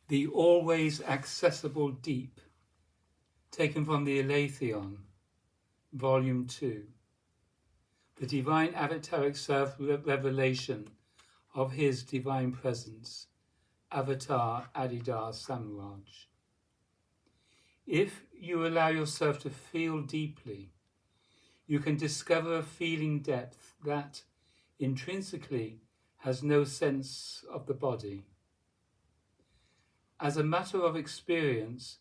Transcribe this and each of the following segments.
The always accessible deep, taken from the ALETHEON, Volume 2, the divine avataric self-revelation of his divine presence, Avatar Adidar Samraj. If you allow yourself to feel deeply, you can discover a feeling depth that, intrinsically, has no sense of the body. As a matter of experience,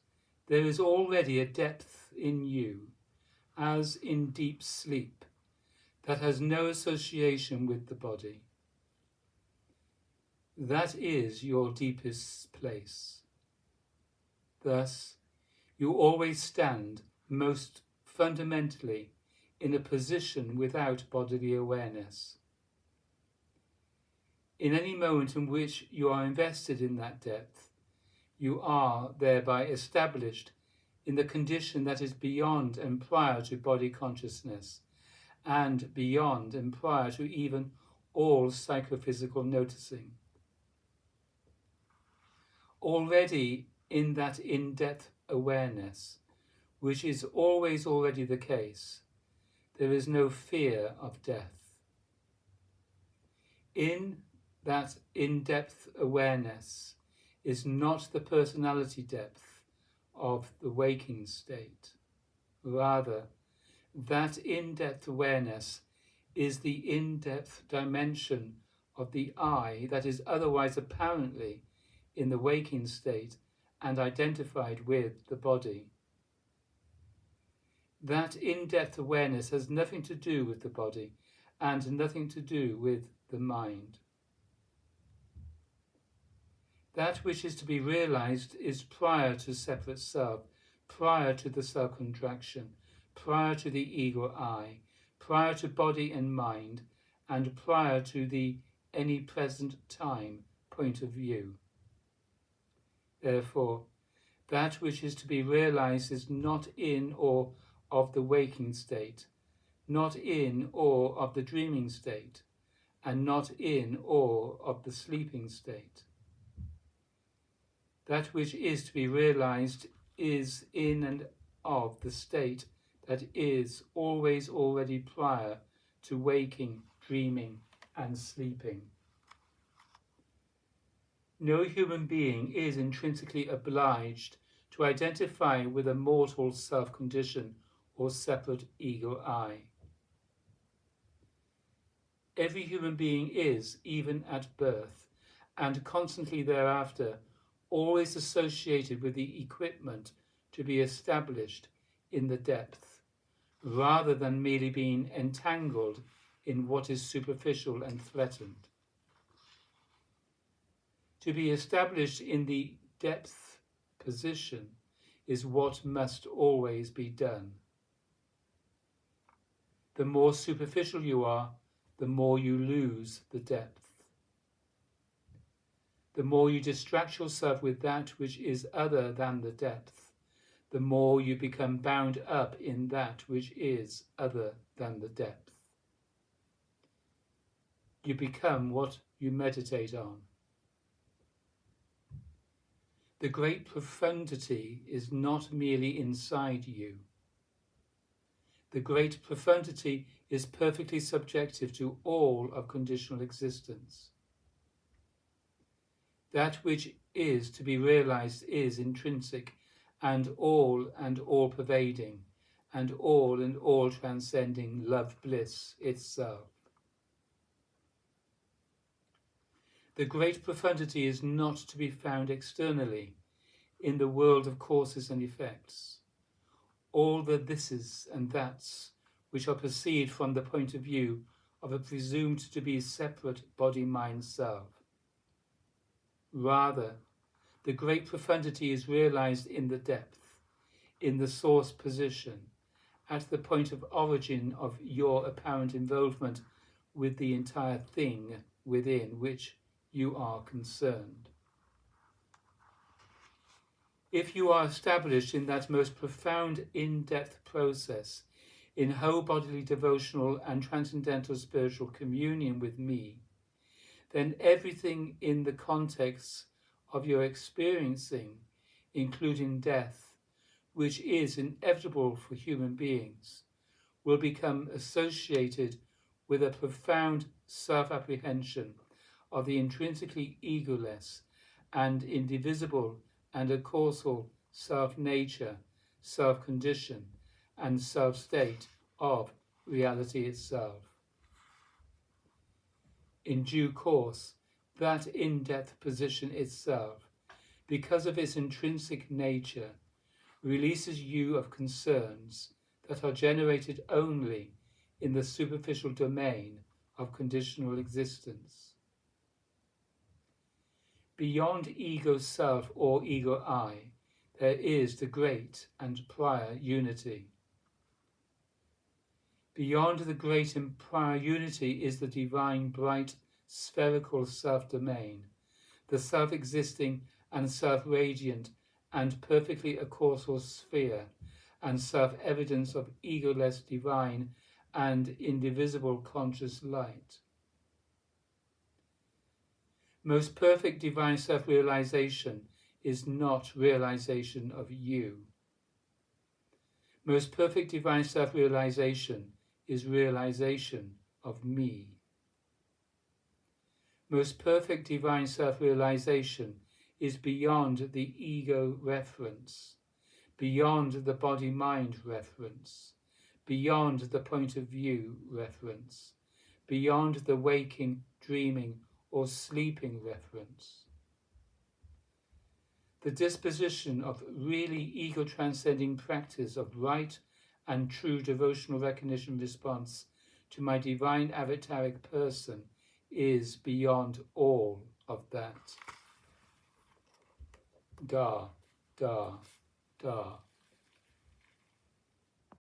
there is already a depth in you, as in deep sleep, that has no association with the body. That is your deepest place. Thus, you always stand most fundamentally in a position without bodily awareness. In any moment in which you are invested in that depth, you are thereby established in the condition that is beyond and prior to body consciousness, and beyond and prior to even all psychophysical noticing. Already in that in-depth awareness, which is always already the case, there is no fear of death. In that in-depth awareness is not the personality depth of the waking state. Rather, that in-depth awareness is the in-depth dimension of the I that is otherwise apparently in the waking state and identified with the body. That in-depth awareness has nothing to do with the body and nothing to do with the mind. That which is to be realized is prior to separate self, prior to the self-contraction, prior to the ego I, prior to body and mind, and prior to the any present time point of view. Therefore, that which is to be realized is not in or of the waking state, not in or of the dreaming state, and not in or of the sleeping state. That which is to be realized is in and of the state that is always already prior to waking, dreaming, and sleeping. No human being is intrinsically obliged to identify with a mortal self-condition or separate ego I. Every human being is, even at birth, and constantly thereafter, always associated with the equipment to be established in the depth, rather than merely being entangled in what is superficial and threatened. To be established in the depth position is what must always be done. The more superficial you are, the more you lose the depth. The more you distract yourself with that which is other than the depth, the more you become bound up in that which is other than the depth. You become what you meditate on. The great profundity is not merely inside you. The great profundity is perfectly subjective to all of conditional existence. That which is to be realized is intrinsic and all pervading and all transcending love bliss itself. The great profundity is not to be found externally in the world of causes and effects. All the thises and that's which are perceived from the point of view of a presumed to be separate body-mind self. Rather, the great profundity is realized in the depth, in the source position, at the point of origin of your apparent involvement with the entire thing within which you are concerned. If you are established in that most profound in-depth process, in whole bodily devotional and transcendental spiritual communion with me, then everything in the context of your experiencing, including death, which is inevitable for human beings, will become associated with a profound self-apprehension of the intrinsically egoless and indivisible and accausal self-nature, self-condition, and self-state of reality itself. In due course, that in-depth position itself, because of its intrinsic nature, releases you of concerns that are generated only in the superficial domain of conditional existence. Beyond ego self or ego I, there is the great and prior unity. Beyond the great and prior unity is the divine, bright, spherical self-domain, the self-existing and self-radiant and perfectly accausal sphere and self-evidence of egoless divine and indivisible conscious light. Most perfect divine self-realization is not realization of you. Most perfect divine self-realization is realization of me. Most perfect divine self-realization is beyond the ego reference, beyond the body-mind reference, beyond the point of view reference, beyond the waking, dreaming, or sleeping reference. The disposition of really ego-transcending practice of right and true devotional recognition response to my divine avataric person is beyond all of that. Da, da, da.